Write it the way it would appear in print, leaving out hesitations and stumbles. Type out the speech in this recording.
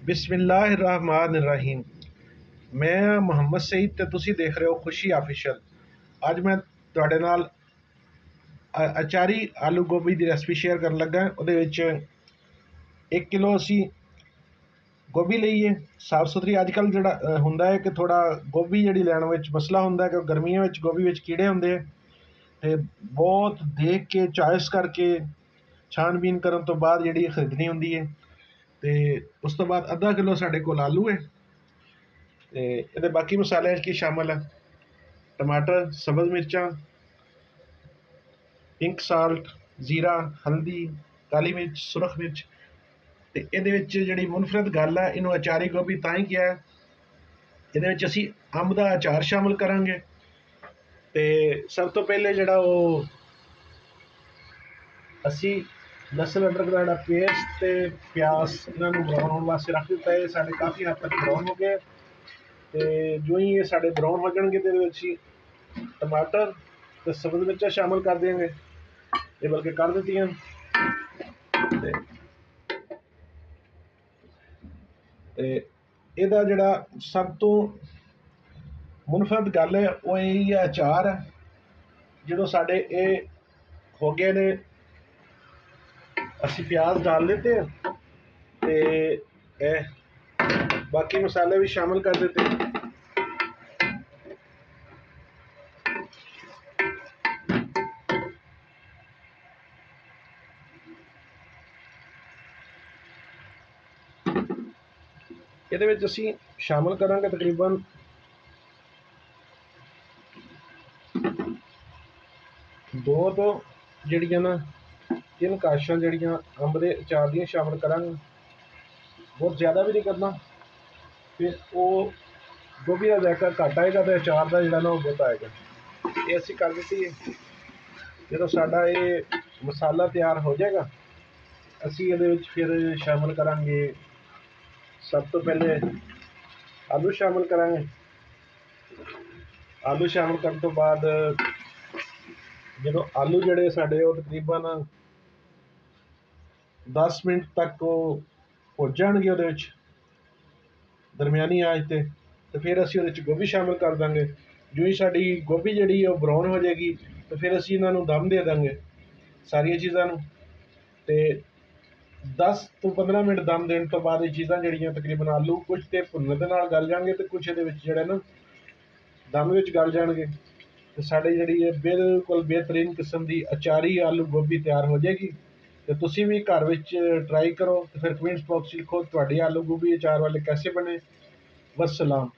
बिस्मिल्लाहिर्रहमानिर्रहीम। मैं ਮੁਹੰਮਦ ਸਈਦ ਤੇ ਤੁਸੀਂ ਦੇਖ ਰਹੇ ਹੋ ਖੁਸ਼ੀ ਆਫੀਸ਼ੀਅਲ। ਅੱਜ ਮੈਂ ਤੁਹਾਡੇ ਨਾਲ ਅਚਾਰੀ ਆਲੂ ਗੋਭੀ ਦੀ ਰੈਸਪੀ ਸ਼ੇਅਰ ਕਰਨ ਲੱਗਾ। ਉਹਦੇ ਵਿੱਚ 1 ਕਿਲੋ ਅਸੀਂ ਗੋਭੀ ਲਈਏ ਸਾਫ ਸੁਥਰੀ। ਅੱਜ ਕੱਲ੍ਹ ਜਿਹੜਾ ਹੁੰਦਾ ਹੈ ਕਿ ਥੋੜਾ ਗੋਭੀ ਜਿਹੜੀ ਲੈਣ ਵਿੱਚ ਮਸਲਾ ਹੁੰਦਾ ਕਿ ਗਰਮੀਆਂ ਵਿੱਚ ਗੋਭੀ ਵਿੱਚ ਕੀੜੇ ਹੁੰਦੇ ਤੇ ਬਹੁਤ ਦੇਖ ਕੇ ਚॉइस ਕਰਕੇ ਛਾਣਬੀਨ ਕਰਨ ਤੋਂ ਬਾਅਦ ਜਿਹੜੀ ਖਰੀਦਣੀ ਹੁੰਦੀ ਹੈ। ਤੇ ਉਸ ਤੋਂ ਬਾਅਦ ਅੱਧਾ ਕਿਲੋ ਸਾਡੇ ਕੋਲ ਆਲੂ ਹੈ ਤੇ ਇਹਦੇ ਬਾਕੀ ਮਸਾਲਿਆਂ 'ਚ ਕੀ ਸ਼ਾਮਲ ਹੈ: ਟਮਾਟਰ, ਸਬਜ਼ ਮਿਰਚਾਂ, ਪਿੰਕ ਸਾਲਟ, ਜ਼ੀਰਾ, ਹਲਦੀ, ਕਾਲੀ ਮਿਰਚ, ਸੁਰਖ ਮਿਰਚ। ਤੇ ਇਹਦੇ ਵਿੱਚ ਜਿਹੜੀ ਮੁਨਫਰਦ ਗੱਲ ਹੈ, ਇਹਨੂੰ ਅਚਾਰੀ ਗੋਭੀ ਤਾਂ ਹੀ ਕਿਹਾ ਹੈ, ਇਹਦੇ ਵਿੱਚ ਅਸੀਂ ਅੰਬ ਦਾ ਅਚਾਰ ਸ਼ਾਮਲ ਕਰਾਂਗੇ। ਤੇ ਸਭ ਤੋਂ ਪਹਿਲੇ ਜਿਹੜਾ ਉਹ ਅਸੀਂ ਲਸਣ ਅਦਰਕ ਦਾ ਜਿਹੜਾ ਪੇਸਟ ਤੇ ਪਿਆਜ਼ ਇਹਨਾਂ ਨੂੰ ਬਰਾਉਨ ਹੋਣ ਵਾਸਤੇ ਰੱਖ ਦਿੱਤਾ ਹੈ। ਸਾਡੇ ਕਾਫੀ ਹੱਦ ਤੱਕ ਬਰਾਉਨ ਹੋ ਗਏ ਤੇ ਜੋ ਹੀ ਇਹ ਸਾਡੇ ਬਰਾਉਨ ਹੋ ਜਾਣਗੇ ਤੇ ਇਹਦੇ ਵਿੱਚ ਹੀ ਟਮਾਟਰ ਤੇ ਸਬਜ਼ ਮਿਰਚਾਂ ਸ਼ਾਮਲ ਕਰ ਦੇਵਾਂਗੇ। ਇਹ ਬਲਕਿ ਕਰ ਦਿੱਤੀਆਂ। ਤੇ ਇਹਦਾ ਜਿਹੜਾ ਸਭ ਤੋਂ ਮੁਨਫਰਦ ਗੱਲ ਹੈ ਉਹ ਇਹ ਹੈ ਅਚਾਰ ਹੈ। ਜਦੋਂ ਸਾਡੇ ਇਹ ਹੋ ਗਏ ਨੇ, ਅਸੀਂ ਪਿਆਜ਼ डाल देते हैं ਤੇ ਬਾਕੀ ਮਸਾਲੇ ਵੀ ਸ਼ਾਮਲ ਕਰ ਦਿੱਤੇ। ਇਹਦੇ ਵਿੱਚ ਅਸੀਂ ਸ਼ਾਮਲ ਕਰਾਂਗੇ ਤਕਰੀਬਨ 2 ਤੋਂ ਜਿਹੜੀਆਂ ਨਾ 3 ਕਾਸ਼ਾਂ ਜਿਹੜੀਆਂ ਅੰਬ ਦੇ ਅਚਾਰ ਦੀਆਂ ਸ਼ਾਮਲ ਕਰਾਂਗੇ। ਬਹੁਤ ਜ਼ਿਆਦਾ ਵੀ ਨਹੀਂ ਕਰਨਾ, ਫਿਰ ਉਹ ਗੋਭੀ ਦਾ ਜ਼ਾਇਕਾ ਘੱਟ ਆਏਗਾ ਤੇ ਅਚਾਰ ਦਾ ਜਿਹੜਾ ਨਾ ਉਹ ਬਹੁਤ ਆਏਗਾ। ਇਹ ਅਸੀਂ ਕਰ ਦਿੱਤੀ ਹੈ। ਜਦੋਂ ਸਾਡਾ ਇਹ ਮਸਾਲਾ ਤਿਆਰ ਹੋ ਜਾਏਗਾ, ਅਸੀਂ ਇਹਦੇ ਵਿੱਚ ਫਿਰ ਸ਼ਾਮਲ ਕਰਾਂਗੇ। ਸਭ ਤੋਂ ਪਹਿਲੇ ਆਲੂ ਸ਼ਾਮਲ ਕਰਾਂਗੇ। ਆਲੂ ਸ਼ਾਮਲ ਕਰਨ ਤੋਂ ਬਾਅਦ ਜਦੋਂ ਆਲੂ ਜਿਹੜੇ ਸਾਡੇ ਉਹ ਤਕਰੀਬਨ 10 ਮਿੰਟ ਤੱਕ ਉਹ ਭੁੱਜ ਜਾਣਗੇ ਉਹਦੇ ਵਿੱਚ ਦਰਮਿਆਨੀ ਆਂਚ ਤੇ ਫਿਰ ਅਸੀਂ ਉਹਦੇ 'ਚ ਗੋਭੀ ਸ਼ਾਮਲ ਕਰ ਦਾਂਗੇ। ਜੋ ਹੀ ਸਾਡੀ ਗੋਭੀ ਜਿਹੜੀ ਉਹ ਬਰਾਉਨ ਹੋ ਜਾਏਗੀ ਤੇ ਫਿਰ ਅਸੀਂ ਇਹਨਾਂ ਨੂੰ ਦਮ ਦੇ ਦਾਂਗੇ ਸਾਰੀਆਂ ਚੀਜ਼ਾਂ ਨੂੰ। ਤੇ 10 ਤੋਂ 15 ਮਿੰਟ ਦਮ ਦੇਣ ਤੋਂ ਬਾਅਦ ਇਹ ਚੀਜ਼ਾਂ ਜਿਹੜੀਆਂ ਤਕਰੀਬਨ ਆਲੂ ਕੁਝ ਤੇ ਭੁੰਨਣ ਦੇ ਨਾਲ ਗਲ ਜਾਣਗੇ ਤੇ ਕੁਝ ਇਹਦੇ ਵਿੱਚ ਜਿਹੜਾ ਨਾ ਦਮ ਵਿੱਚ ਗਲ ਜਾਣਗੇ ਤੇ ਸਾਡੀ ਜਿਹੜੀ ਇਹ ਬਿਲਕੁਲ ਬਿਹਤਰੀਨ ਕਿਸਮ ਦੀ ਅਚਾਰੀ ਆਲੂ ਗੋਭੀ ਤਿਆਰ ਹੋ ਜਾਏਗੀ। ਤੇ ਤੁਸੀਂ ਵੀ ਘਰ ਵਿੱਚ ਟਰਾਈ ਕਰੋ ਤੇ ਫਿਰ ਕਮੈਂਟਸ ਬਾਕਸ 'ਚ ਲਿਖੋ ਤੁਹਾਡੀ ਆਲੂ ਗੋਭੀ ਅਚਾਰ ਵਾਲੇ ਕੈਸੇ ਬਣੇ। ਵਸਲਾਮ।